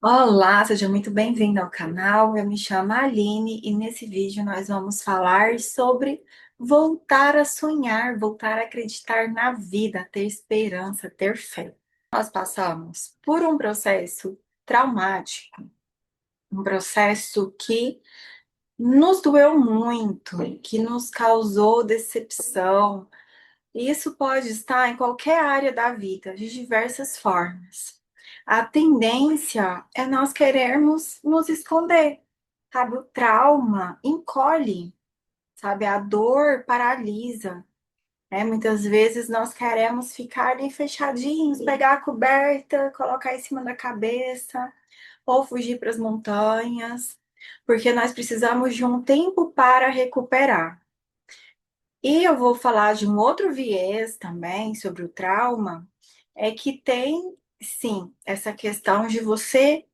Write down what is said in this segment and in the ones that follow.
Olá, seja muito bem-vindo ao canal. Eu me chamo Aline e nesse vídeo nós vamos falar sobre voltar a sonhar, voltar a acreditar na vida, ter esperança, ter fé. Nós passamos por um processo traumático, um processo que nos doeu muito, que nos causou decepção. E isso pode estar em qualquer área da vida, de diversas formas. A tendência é nós querermos nos esconder, sabe? O trauma encolhe, sabe? A dor paralisa, né? Muitas vezes nós queremos ficar ali fechadinhos, pegar a coberta, colocar em cima da cabeça, ou fugir para as montanhas, porque nós precisamos de um tempo para recuperar. E eu vou falar de um outro viés também sobre o trauma, é que tem, sim, essa questão de você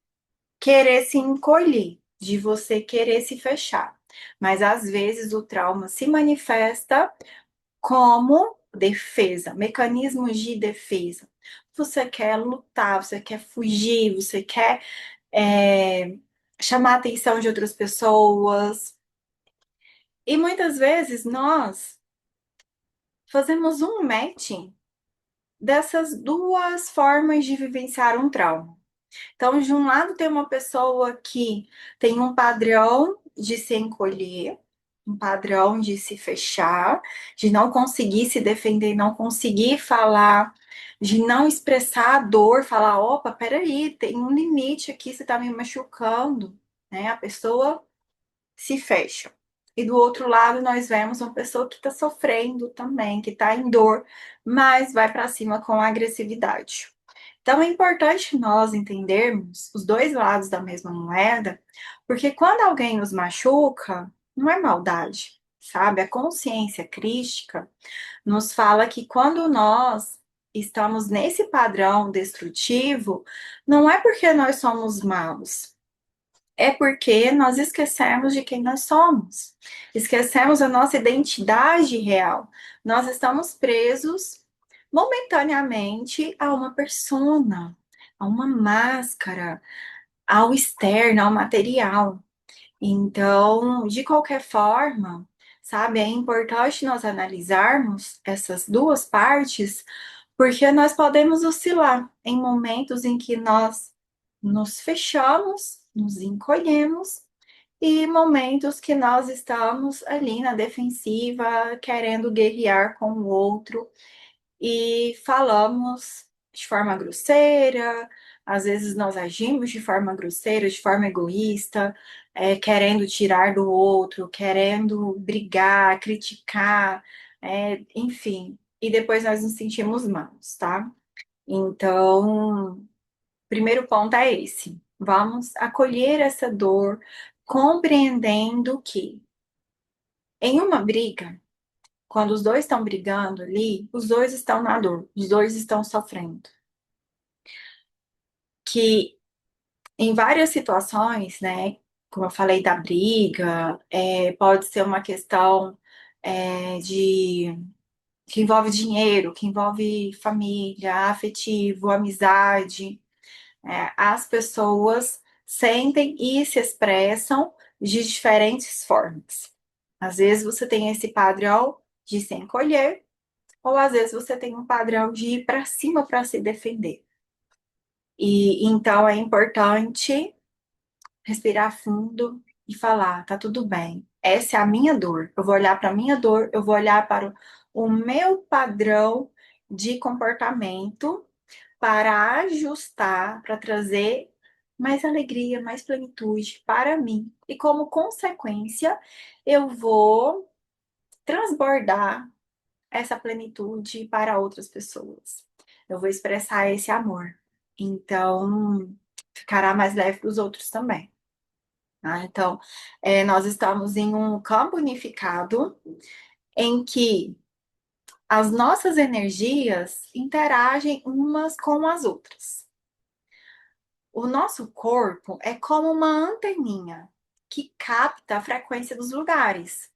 querer se encolher, de você querer se fechar. Mas às vezes o trauma se manifesta como defesa, mecanismos de defesa. Você quer lutar, você quer fugir, você quer chamar a atenção de outras pessoas. E muitas vezes nós fazemos um matching dessas duas formas de vivenciar um trauma. Então, de um lado, tem uma pessoa que tem um padrão de se encolher, um padrão de se fechar, de não conseguir se defender, não conseguir falar, de não expressar a dor, falar: opa, peraí, tem um limite aqui, você tá me machucando, né? A pessoa se fecham. E do outro lado, nós vemos uma pessoa que está sofrendo também, que está em dor, mas vai para cima com agressividade. Então, é importante nós entendermos os dois lados da mesma moeda, porque quando alguém nos machuca, não é maldade, sabe? A consciência crística nos fala que quando nós estamos nesse padrão destrutivo, não é porque nós somos maus, é porque nós esquecemos de quem nós somos, esquecemos a nossa identidade real. Nós estamos presos momentaneamente a uma persona, a uma máscara, ao externo, ao material. Então, de qualquer forma, sabe, é importante nós analisarmos essas duas partes, porque nós podemos oscilar em momentos em que nós nos fechamos, nos encolhemos, e momentos que nós estamos ali na defensiva, querendo guerrear com o outro e falamos de forma grosseira, às vezes nós agimos de forma grosseira, de forma egoísta, querendo tirar do outro, querendo brigar, criticar, enfim, e depois nós nos sentimos maus, tá? Então, primeiro ponto é esse. Vamos acolher essa dor, compreendendo que em uma briga, quando os dois estão brigando ali, os dois estão na dor, os dois estão sofrendo. Que em várias situações, né, como eu falei da briga, pode ser uma questão de que envolve dinheiro, que envolve família, afetivo, amizade. As pessoas sentem e se expressam de diferentes formas. Às vezes você tem esse padrão de se encolher, ou às vezes você tem um padrão de ir para cima para se defender. E então é importante respirar fundo e falar: tá tudo bem. Essa é a minha dor. Eu vou olhar para a minha dor, eu vou olhar para o meu padrão de comportamento para ajustar, para trazer mais alegria, mais plenitude para mim. E como consequência, eu vou transbordar essa plenitude para outras pessoas. Eu vou expressar esse amor. Então, ficará mais leve para os outros também. Tá? Então, nós estamos em um campo unificado em que as nossas energias interagem umas com as outras. O nosso corpo é como uma anteninha que capta a frequência dos lugares.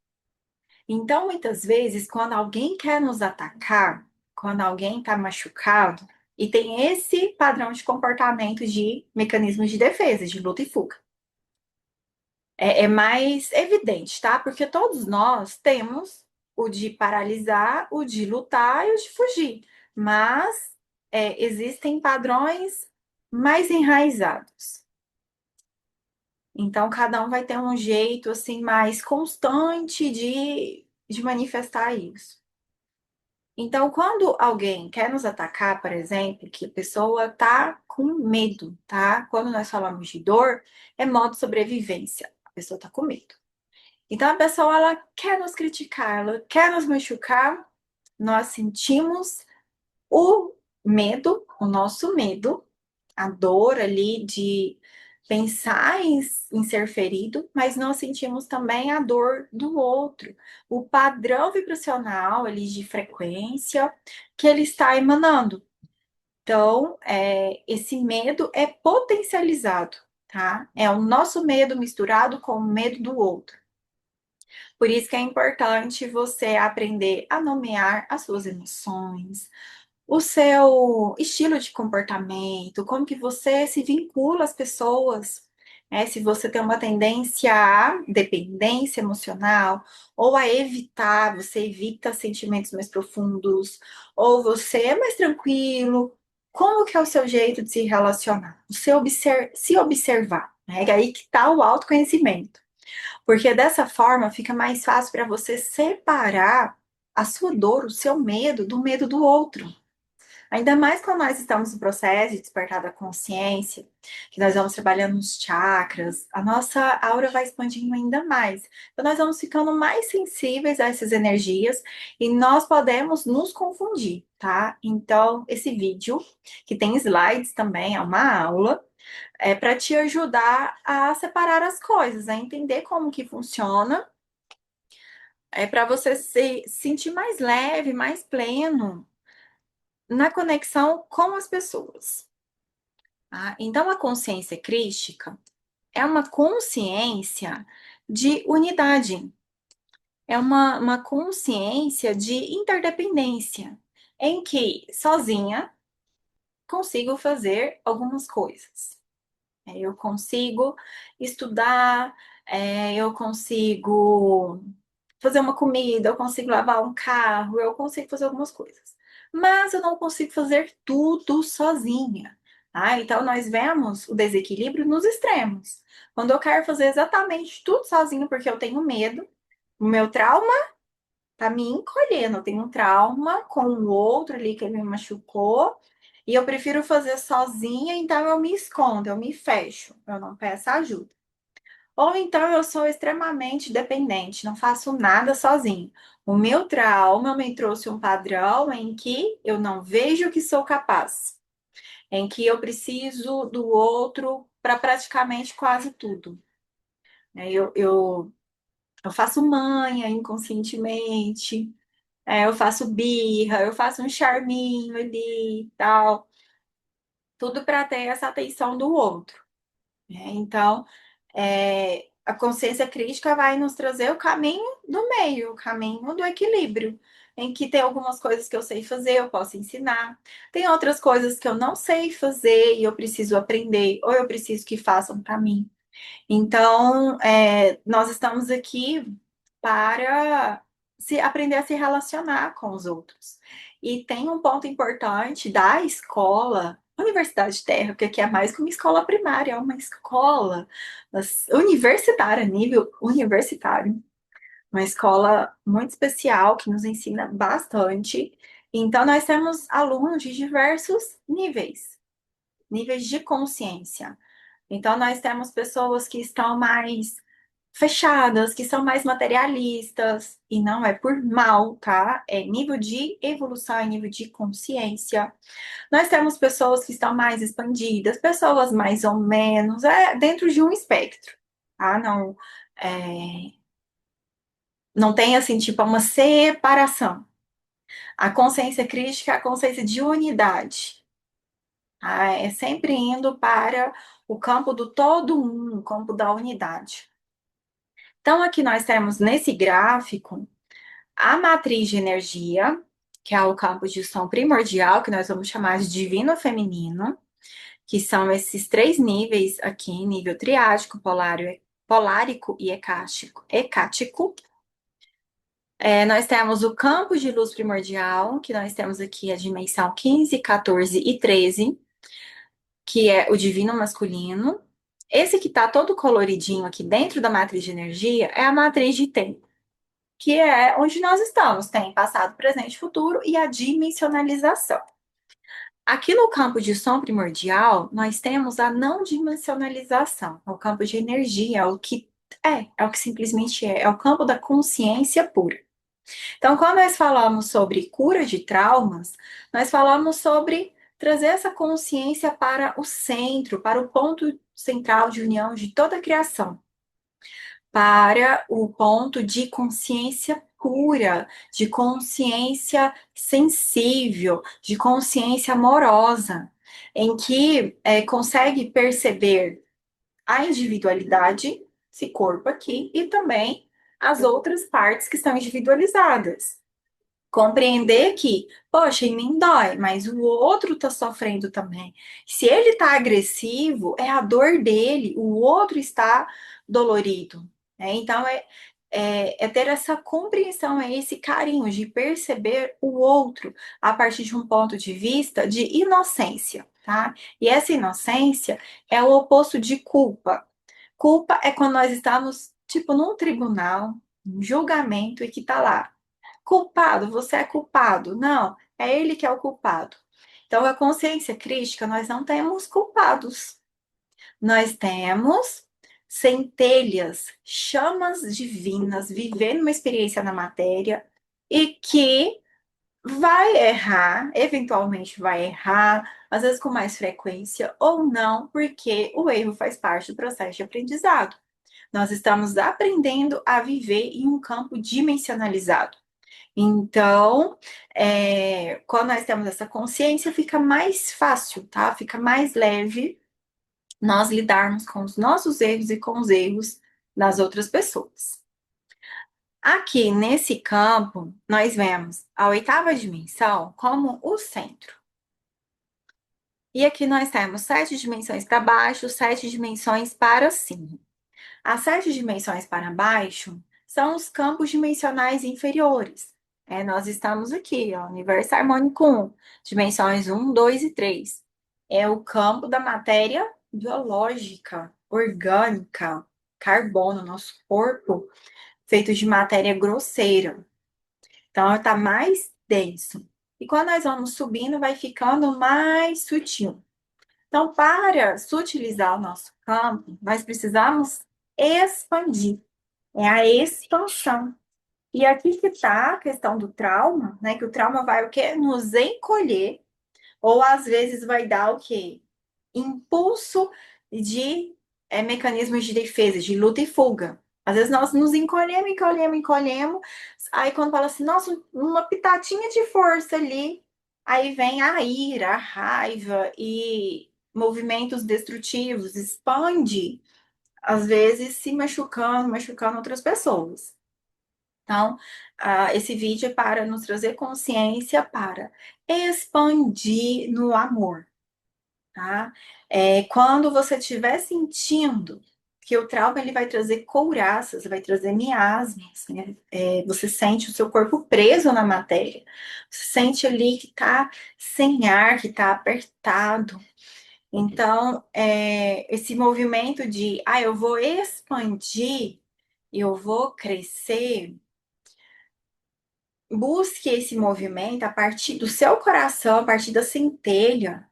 Então, muitas vezes, quando alguém quer nos atacar, quando alguém está machucado, e tem esse padrão de comportamento de mecanismos de defesa, de luta e fuga. É mais evidente, tá? Porque todos nós temos o de paralisar, o de lutar e o de fugir. Mas existem padrões mais enraizados. Então, cada um vai ter um jeito assim mais constante de manifestar isso. Então, quando alguém quer nos atacar, por exemplo, que a pessoa tá com medo, tá? Quando nós falamos de dor, é modo de sobrevivência. A pessoa tá com medo. Então, a pessoa ela quer nos criticar, ela quer nos machucar. Nós sentimos o o nosso medo, a dor ali de pensar em ser ferido, mas nós sentimos também a dor do outro, o padrão vibracional ali de frequência que ele está emanando. Então, esse medo é potencializado, tá? É o nosso medo misturado com o medo do outro. Por isso que é importante você aprender a nomear as suas emoções, o seu estilo de comportamento, como que você se vincula às pessoas, né? Se você tem uma tendência à dependência emocional ou a evitar, você evita sentimentos mais profundos, ou você é mais tranquilo, como que é o seu jeito de se relacionar? Se observar, né? É aí que está o autoconhecimento. Porque dessa forma fica mais fácil para você separar a sua dor, o seu medo, do medo do outro. Ainda mais quando nós estamos no processo de despertar da consciência, que nós vamos trabalhando nos chakras, a nossa aura vai expandindo ainda mais. Então, nós vamos ficando mais sensíveis a essas energias e nós podemos nos confundir, tá? Então, esse vídeo, que tem slides também, é uma aula, é para te ajudar a separar as coisas, a entender como que funciona, é para você se sentir mais leve, mais pleno na conexão com as pessoas. Tá? Então, a consciência crística é uma consciência de unidade, é uma consciência de interdependência, em que sozinha consigo fazer algumas coisas. Eu consigo estudar, eu consigo fazer uma comida, eu consigo lavar um carro, eu consigo fazer algumas coisas. Mas eu não consigo fazer tudo sozinha. Tá? Então, nós vemos o desequilíbrio nos extremos. Quando eu quero fazer exatamente tudo sozinho porque eu tenho medo, o meu trauma tá me encolhendo. Eu tenho um trauma com o outro ali que me machucou. E eu prefiro fazer sozinha, então eu me escondo, eu me fecho, eu não peço ajuda. Ou então eu sou extremamente dependente, não faço nada sozinho. O meu trauma me trouxe um padrão em que eu não vejo que sou capaz, em que eu preciso do outro para praticamente quase tudo. Eu faço manha inconscientemente, eu faço birra, eu faço um charminho ali e tal, tudo para ter essa atenção do outro. Né? Então, a consciência crítica vai nos trazer o caminho do meio, o caminho do equilíbrio, em que tem algumas coisas que eu sei fazer, eu posso ensinar, tem outras coisas que eu não sei fazer e eu preciso aprender, ou eu preciso que façam para mim. Então, nós estamos aqui para se aprender a se relacionar com os outros. E tem um ponto importante da escola, Universidade Terra, porque aqui é mais que uma escola primária, é uma escola universitária, nível universitário. Uma escola muito especial que nos ensina bastante. Então, nós temos alunos de diversos níveis de consciência. Então, nós temos pessoas que estão mais fechadas, que são mais materialistas, e não é por mal, tá? É nível de evolução, é nível de consciência. Nós temos pessoas que estão mais expandidas, pessoas mais ou menos, dentro de um espectro, tá? Não, não tem, assim, tipo, uma separação. A consciência crítica é a consciência de unidade, tá? É sempre indo para o campo do todo um, o campo da unidade. Então, aqui nós temos nesse gráfico a matriz de energia, que é o campo de som primordial, que nós vamos chamar de divino feminino, que são esses três níveis aqui, nível triádico, polárico e hecático. Nós temos o campo de luz primordial, que nós temos aqui a dimensão 15, 14 e 13, que é o divino masculino. Esse que está todo coloridinho aqui dentro da matriz de energia é a matriz de tempo, que é onde nós estamos. Tem passado, presente e futuro e a dimensionalização. Aqui no campo de som primordial, nós temos a não dimensionalização, o campo de energia, é o que simplesmente é o campo da consciência pura. Então, quando nós falamos sobre cura de traumas, nós falamos sobre trazer essa consciência para o centro, para o ponto central de união de toda a criação, para o ponto de consciência pura, de consciência sensível, de consciência amorosa, em que consegue perceber a individualidade, esse corpo aqui, e também as outras partes que estão individualizadas. Compreender que, poxa, em mim dói, mas o outro tá sofrendo também. Se ele tá agressivo, é a dor dele, o outro está dolorido, né? Então, é ter essa compreensão, é esse carinho de perceber o outro a partir de um ponto de vista de inocência, tá? E essa inocência é o oposto de culpa. Culpa é quando nós estamos, tipo, num tribunal, um julgamento e que tá lá. Culpado, você é culpado. Não, é ele que é o culpado. Então, a consciência crítica, nós não temos culpados. Nós temos centelhas, chamas divinas, vivendo uma experiência na matéria e que vai errar, eventualmente vai errar, às vezes com mais frequência ou não, porque o erro faz parte do processo de aprendizado. Nós estamos aprendendo a viver em um campo dimensionalizado. Então, quando nós temos essa consciência, fica mais fácil, tá? Fica mais leve nós lidarmos com os nossos erros e com os erros das outras pessoas. Aqui nesse campo, nós vemos a oitava dimensão como o centro. E aqui nós temos 7 dimensões para baixo, 7 dimensões para cima. As 7 dimensões para baixo são os campos dimensionais inferiores. Nós estamos aqui, ó, universo harmônico 1, dimensões 1, 2 e 3. É o campo da matéria biológica, orgânica, carbono, nosso corpo, feito de matéria grosseira. Então, está mais denso. E quando nós vamos subindo, vai ficando mais sutil. Então, para sutilizar o nosso campo, nós precisamos expandir. É a expansão. E aqui que está a questão do trauma, né? Que o trauma vai o quê? Nos encolher, ou às vezes vai dar o quê? Impulso de mecanismos de defesa, de luta e fuga. Às vezes nós nos encolhemos, encolhemos, encolhemos. Aí quando fala assim, nossa, uma pitatinha de força ali, aí vem a ira, a raiva e movimentos destrutivos, expande, às vezes se machucando, machucando outras pessoas. Então, esse vídeo é para nos trazer consciência para expandir no amor, tá? Quando você estiver sentindo que o trauma ele vai trazer couraças, vai trazer miasmas, né? Você sente o seu corpo preso na matéria, você sente ali que tá sem ar, que tá apertado. Então, esse movimento de, eu vou expandir, eu vou crescer, busque esse movimento a partir do seu coração, a partir da centelha.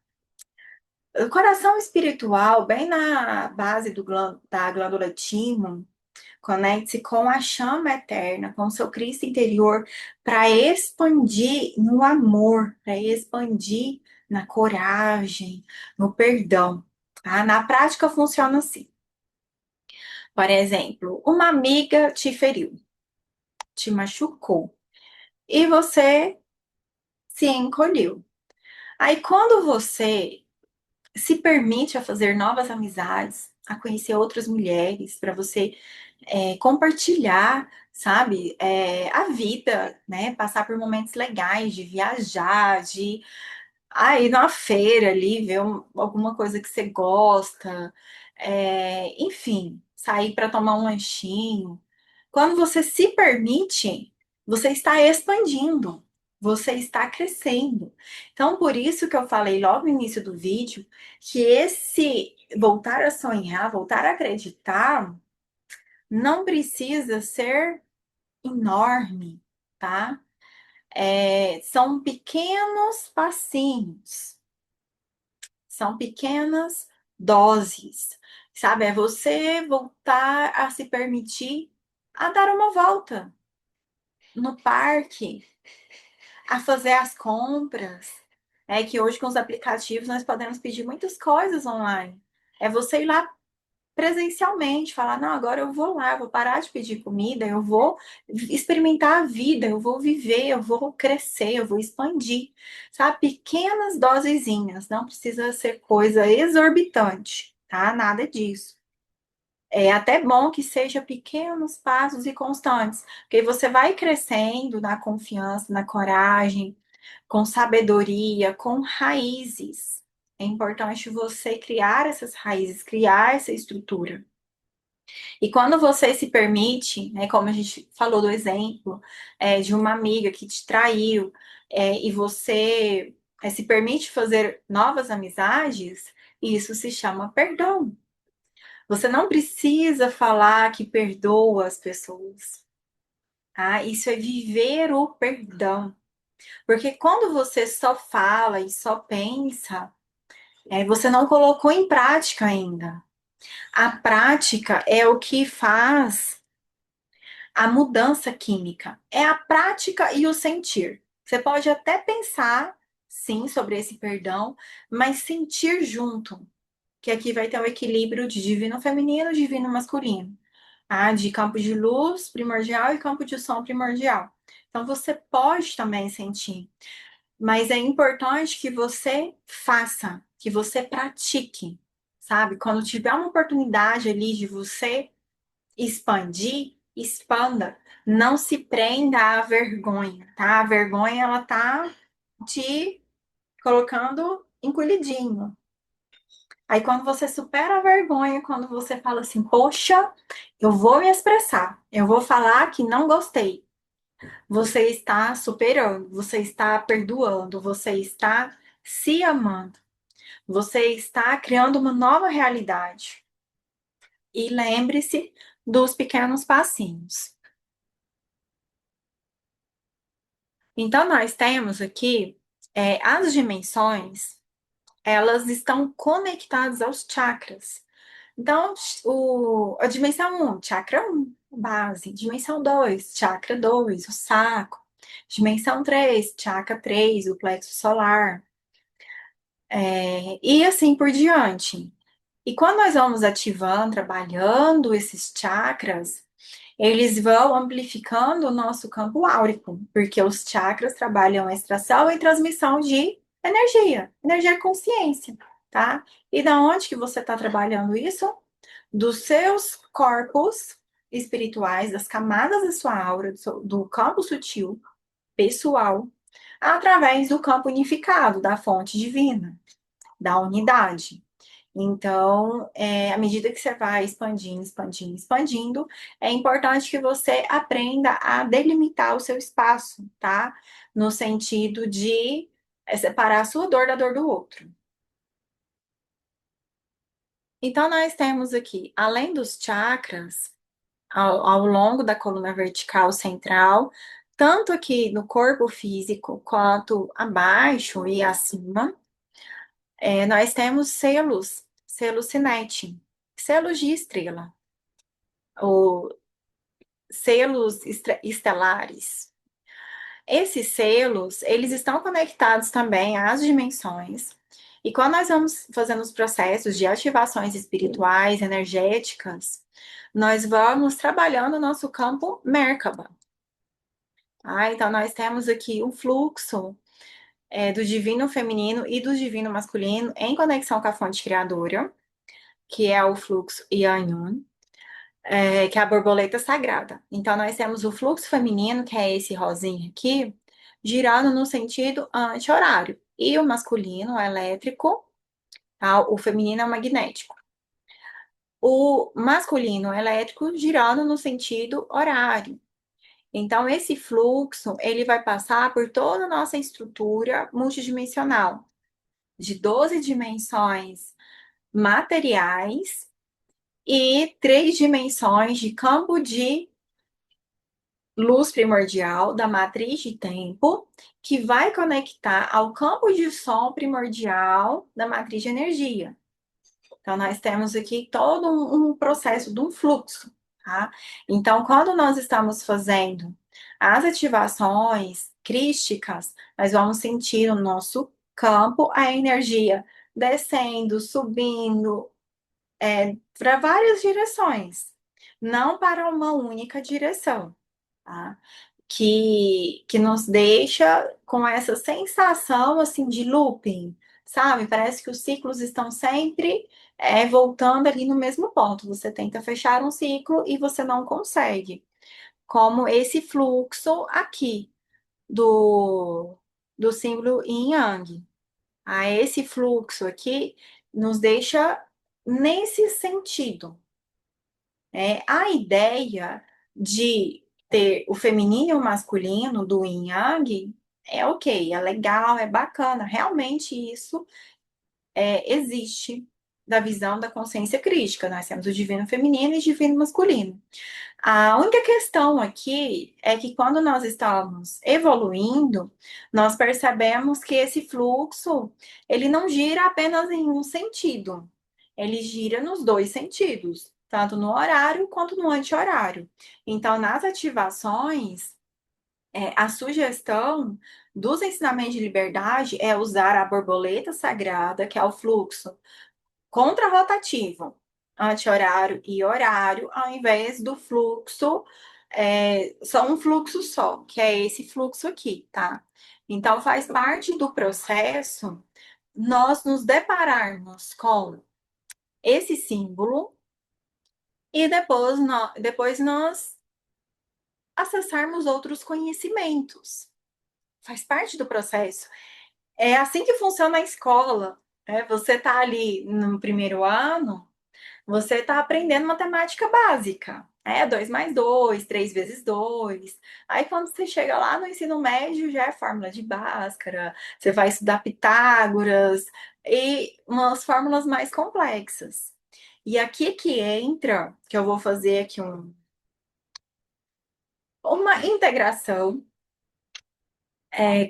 O coração espiritual, bem na base da glândula timo, conecte-se com a chama eterna, com o seu Cristo interior, para expandir no amor, para expandir na coragem, no perdão. Tá? Na prática funciona assim. Por exemplo, uma amiga te feriu, te machucou, e você se encolheu. Aí, quando você se permite a fazer novas amizades, a conhecer outras mulheres, para você compartilhar, sabe, a vida, né? Passar por momentos legais de viajar, de ir numa feira ali, ver alguma coisa que você gosta, enfim, sair para tomar um lanchinho. Quando você se permite, você está expandindo, você está crescendo. Então, por isso que eu falei logo no início do vídeo que esse voltar a sonhar, voltar a acreditar, não precisa ser enorme, tá? São pequenos passinhos, são pequenas doses, sabe? É você voltar a se permitir a dar uma volta no parque, a fazer as compras. É que hoje com os aplicativos nós podemos pedir muitas coisas online. É você ir lá presencialmente, falar, não, agora eu vou lá, eu vou parar de pedir comida, eu vou experimentar a vida, eu vou viver, eu vou crescer, eu vou expandir, sabe? Pequenas dosezinhas, não precisa ser coisa exorbitante, tá? Nada disso. É até bom que seja pequenos passos e constantes, porque você vai crescendo na confiança, na coragem, com sabedoria, com raízes. É importante você criar essas raízes, criar essa estrutura. E quando você se permite, né, como a gente falou do exemplo, de uma amiga que te traiu, e você se permite fazer novas amizades, isso se chama perdão. Você não precisa falar que perdoa as pessoas, tá? Isso é viver o perdão. Porque quando você só fala e só pensa, você não colocou em prática ainda. A prática é o que faz a mudança química. É a prática e o sentir. Você pode até pensar, sim, sobre esse perdão, mas sentir junto. Que aqui vai ter o equilíbrio de divino feminino e divino masculino. Tá? De campo de luz primordial e campo de som primordial. Então você pode também sentir, mas é importante que você faça, que você pratique, sabe? Quando tiver uma oportunidade ali de você expandir, expanda. Não se prenda à vergonha, tá? A vergonha, ela tá te colocando encolhidinho. Aí, quando você supera a vergonha, quando você fala assim, poxa, eu vou me expressar, eu vou falar que não gostei. Você está superando, você está perdoando, você está se amando, você está criando uma nova realidade. E lembre-se dos pequenos passinhos. Então, nós temos aqui as dimensões, elas estão conectadas aos chakras. Então, a dimensão 1, chakra 1, base. Dimensão 2, chakra 2, o saco. Dimensão 3, chakra 3, o plexo solar. E assim por diante. E quando nós vamos ativando, trabalhando esses chakras, eles vão amplificando o nosso campo áurico, porque os chakras trabalham a extração e transmissão de energia, energia consciência, tá? E da onde que você está trabalhando isso? Dos seus corpos espirituais, das camadas da sua aura, do campo sutil, pessoal, através do campo unificado, da fonte divina, da unidade. Então, à medida que você vai expandindo, expandindo, expandindo, é importante que você aprenda a delimitar o seu espaço, tá? No sentido de separar a sua dor da dor do outro. Então, nós temos aqui, além dos chakras, ao longo da coluna vertical central, tanto aqui no corpo físico quanto abaixo e acima, nós temos selos Sinete, selos de estrela, ou selos estelares. Esses selos, eles estão conectados também às dimensões. E quando nós vamos fazendo os processos de ativações espirituais, energéticas, nós vamos trabalhando o nosso campo Merkaba. Então, nós temos aqui um fluxo do divino feminino e do divino masculino em conexão com a fonte criadora, que é o fluxo Yan-Yun, que é a borboleta sagrada. Então, nós temos o fluxo feminino, que é esse rosinha aqui, girando no sentido anti-horário, e o masculino, o elétrico, tá? O feminino é o magnético. O masculino elétrico girando no sentido horário. Então, esse fluxo, ele vai passar por toda a nossa estrutura multidimensional, de 12 dimensões materiais e 3 dimensões de campo de luz primordial da matriz de tempo, que vai conectar ao campo de som primordial da matriz de energia. Então, nós temos aqui todo um processo de um fluxo, tá? Então, quando nós estamos fazendo as ativações crísticas, nós vamos sentir no nosso campo a energia descendo, subindo, para várias direções, não para uma única direção, tá? Que nos deixa com essa sensação assim de looping, sabe? Parece que os ciclos estão sempre voltando ali no mesmo ponto. Você tenta fechar um ciclo e você não consegue. Como esse fluxo aqui do símbolo Yin Yang. Esse fluxo aqui nos deixa nesse sentido. A ideia de ter o feminino e o masculino do Yin Yang é ok, é legal, é bacana. Realmente isso existe da visão da consciência crística. Nós temos o divino feminino e o divino masculino. A única questão aqui é que quando nós estamos evoluindo, nós percebemos que esse fluxo, ele não gira apenas em um sentido, ele gira nos dois sentidos, tanto no horário quanto no anti-horário. Então, nas ativações, a sugestão dos ensinamentos de liberdade é usar a borboleta sagrada, que é o fluxo contrarrotativo, anti-horário e horário, ao invés do fluxo, só um fluxo só, que é esse fluxo aqui, tá? Então, faz parte do processo nós nos depararmos com esse símbolo e depois nós acessarmos outros conhecimentos. Faz parte do processo. É assim que funciona a escola. Você está ali no primeiro ano, você está aprendendo matemática básica. 2 mais 2, 3 vezes 2. Aí, quando você chega lá no ensino médio, já é fórmula de Bhaskara, você vai estudar Pitágoras e umas fórmulas mais complexas. E aqui que entra, que eu vou fazer aqui uma integração,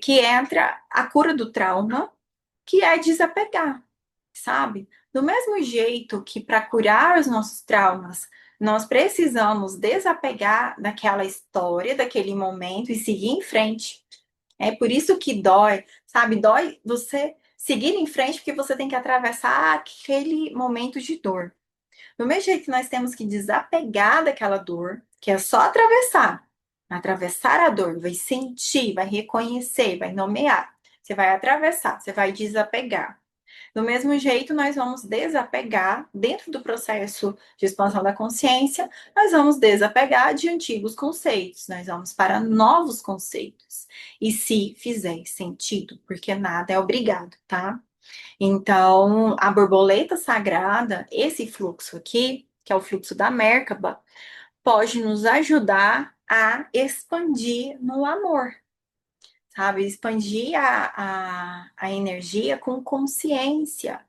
que entra a cura do trauma, que é desapegar, sabe? Do mesmo jeito que para curar os nossos traumas, nós precisamos desapegar daquela história, daquele momento e seguir em frente. É por isso que dói, sabe? Dói você seguir em frente porque você tem que atravessar aquele momento de dor. Do mesmo jeito que nós temos que desapegar daquela dor, que é só atravessar. Atravessar a dor, vai sentir, vai reconhecer, vai nomear. Você vai atravessar, você vai desapegar. Do mesmo jeito, nós vamos desapegar, dentro do processo de expansão da consciência, nós vamos desapegar de antigos conceitos, nós vamos para novos conceitos. E se fizer sentido, porque nada é obrigado, tá? Então, a borboleta sagrada, esse fluxo aqui, que é o fluxo da Merkaba, pode nos ajudar a expandir no amor, sabe? Expandir a energia com consciência.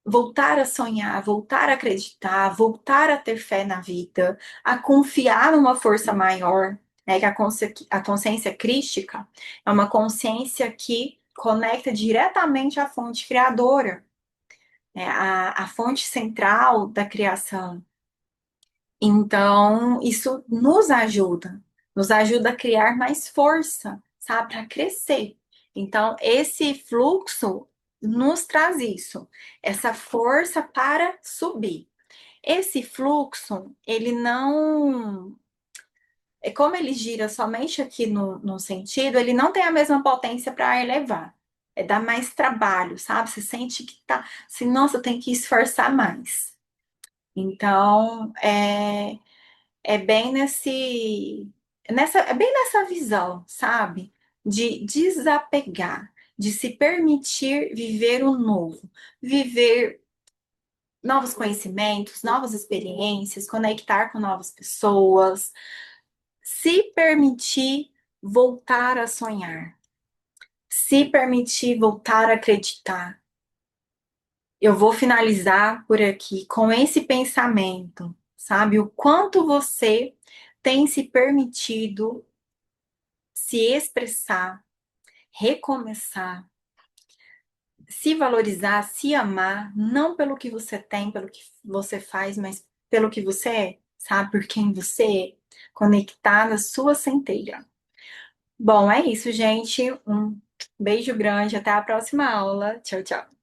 Voltar a sonhar, voltar a acreditar, voltar a ter fé na vida, a confiar numa força maior, né? Que a consciência crística é uma consciência que conecta diretamente à fonte criadora, né? A fonte central da criação. Então, isso nos ajuda a criar mais força, sabe, para crescer. Então, esse fluxo nos traz isso, essa força para subir. Esse fluxo, é como ele gira somente aqui no sentido, ele não tem a mesma potência para elevar. É dar mais trabalho, sabe? Você sente que tá assim, nossa, tem que esforçar mais. Então, é bem é bem nessa visão, sabe? De desapegar, de se permitir viver o novo, viver novos conhecimentos, novas experiências, conectar com novas pessoas, se permitir voltar a sonhar, se permitir voltar a acreditar. Eu vou finalizar por aqui com esse pensamento, sabe? O quanto você tem se permitido se expressar, recomeçar, se valorizar, se amar, não pelo que você tem, pelo que você faz, mas pelo que você é, sabe? Por quem você é, conectar na sua centelha. Bom, é isso, gente. Um beijo grande, até a próxima aula. Tchau, tchau.